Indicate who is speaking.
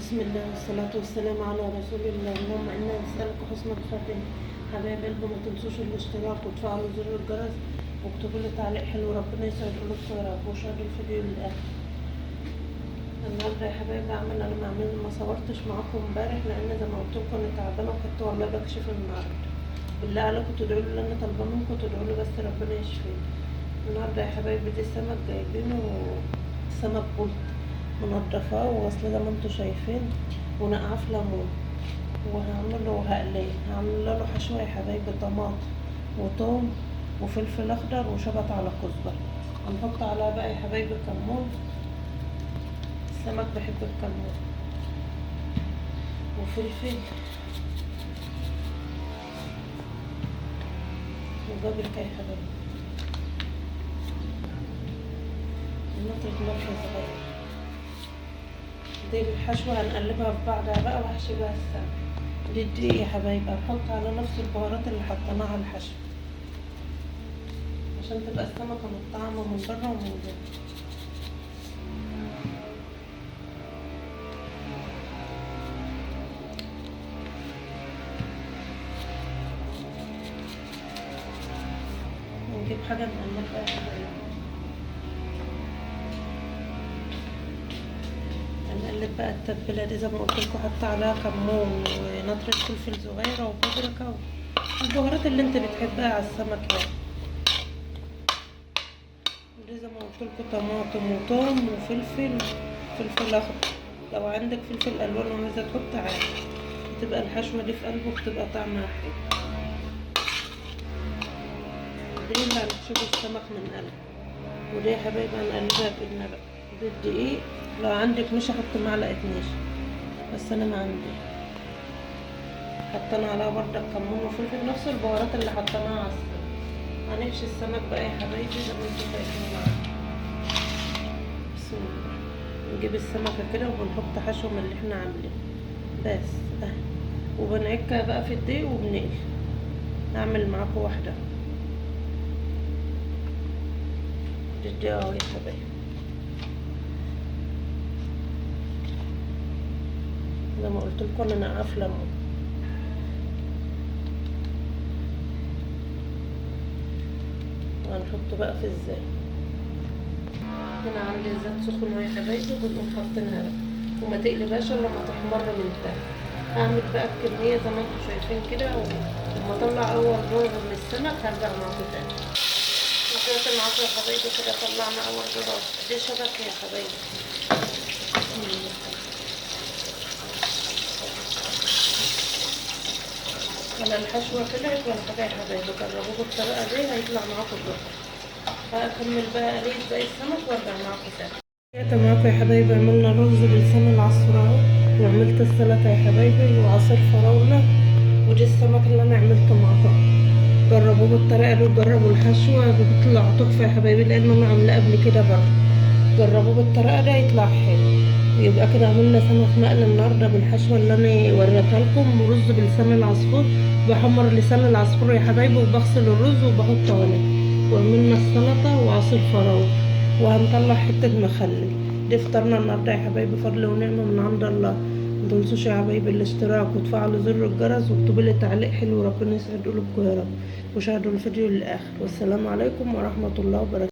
Speaker 1: بسم الله والصلاة والسلام على رسول الله. اللهم إنا نسألك حسن الخاتمة. حبايب قلبي، ما تنسوش الاشتراك وتفعلوا زر الجرس واكتبوا لي تعليق حلو، ربنا يسعد قلوبكم يا رب، وشاهدوا الفيديو للآخر. النهارده يا حبايبي ما صورتش معاكم امبارح لأن زي ما قلت لكم أنا تعبانة وكنت والله بكشف النهارده. بالله عليكم تدعوا لي، اللي أنا طالبة منكم تدعوا لي بس ربنا يشفيني. النهارده يا حبايبي دي السمك جايبينه سمك بلطي، منضفاه وغسله زي ما انتوا شايفين، ونقعاه في ليمون، هعمل له حشوه يا حبايبي، طماطم وثوم وفلفل اخضر وشبت على كزبره. هنحط عليها بقى يا حبايبي كمون، السمك بحب الكمون، وفلفل وبابريكا يا حبايبي، ونقطة ملح صغير. دي الحشوة هنقلبها في بعضها بقى وهحشي بها السمك. دي الدقيق يا حبايبي هنحط على نفس البهارات اللي حطيناها على الحشو عشان تبقى السمكة متطعمة من بره ومن جوه. ونجيب حاجة نقلبها يا حبايبي، هنقلب بقى التتبيلة دي زي ما قلت لكم، حط عليها كمون ونطرة فلفل صغيرة وبابريكا والبهارات اللي انت بتحبها على السمك يعني. دي زي ما قلت لكم طماطم وثوم فلفل اخضر، لو عندك فلفل الوان وعايزه تحط عادي، بتبقى الحشوه دي في قلبه بتبقى طعمها حلو. دي اللي هنحشو السمك من قلب. ودي يا حبايبي هنقلبها بايدنا بقى. دي الدقيق، لو عندك نشا حط معلقه نشا، بس انا ما عندي. حطينا عليها برده كمون وفلفل، نفس البهارات اللي حطيناها على السمك. هنحشي السمك بقى يا حبايبي زي ما انتوا شايفين معايا. بسم الله. نجيب السمكه كده وبنحط حشو من اللي احنا عاملينه بس اهي، وبنعكها بقى في الدقيق وبنقلي. هعمل معاكم واحده دي اهو يا حبايبي، زي ما قلت لكم انا قافله ليمون. وهنحط بقى في الزيت. هنا عندي زيت سخن يا حبايبي، بنقوم حاطينها بقى وما تقلبهاش الا لما تحمر من تحت. هعمل بقى الكميه زي ما انتم شايفين كده، ولما اطلع اول ربع من السمك هرجع معاكم تاني. وصلت معاكم يا حبايبي كده، طلعنا اول ربع. دي شبك يا حبايبي. ولا الحشوه طلعت ولا حاجه يا حبايبي، جربوه بالطريقه دي هيطلع معاكم الربع. هكمل بقى قليل باقي السمك وارجع معاكم تاني. رجعت معاكم يا حبايبي، عملنا رز بلسان العصفور اهو، وعملت السلطه يا حبايبي وعصير فراوله. ودي السمك اللي انا عملته معاكم، جربوه بالطريقه دي وجربوا الحشوه بتطلع تحفه يا حبايبي، لان انا عاملاه قبل كده برضه. جربوه بالطريقه دي هيطلع حلو. يبقى كده عملنا سمك مقلي النهارده بالحشوه اللي انا وريتها لكم، ورز بلسان العصفور. بحمر لسان العصفور يا حبايبي وبغسل الرز وبحطه عليه. وعملنا السلطه وعصير فراوله، وهنطلع حته مخلل. دي فطرنا النهارده يا حبايبي، فضل ونعمه من عند الله. متنسوش يا حبايبي الاشتراك وتفعلوا زر الجرس واكتبوا لي تعليق حلو، ربنا يسعد قلوبكم يا رب، وشاهدوا الفيديو للاخر. والسلام عليكم ورحمه الله وبركاته.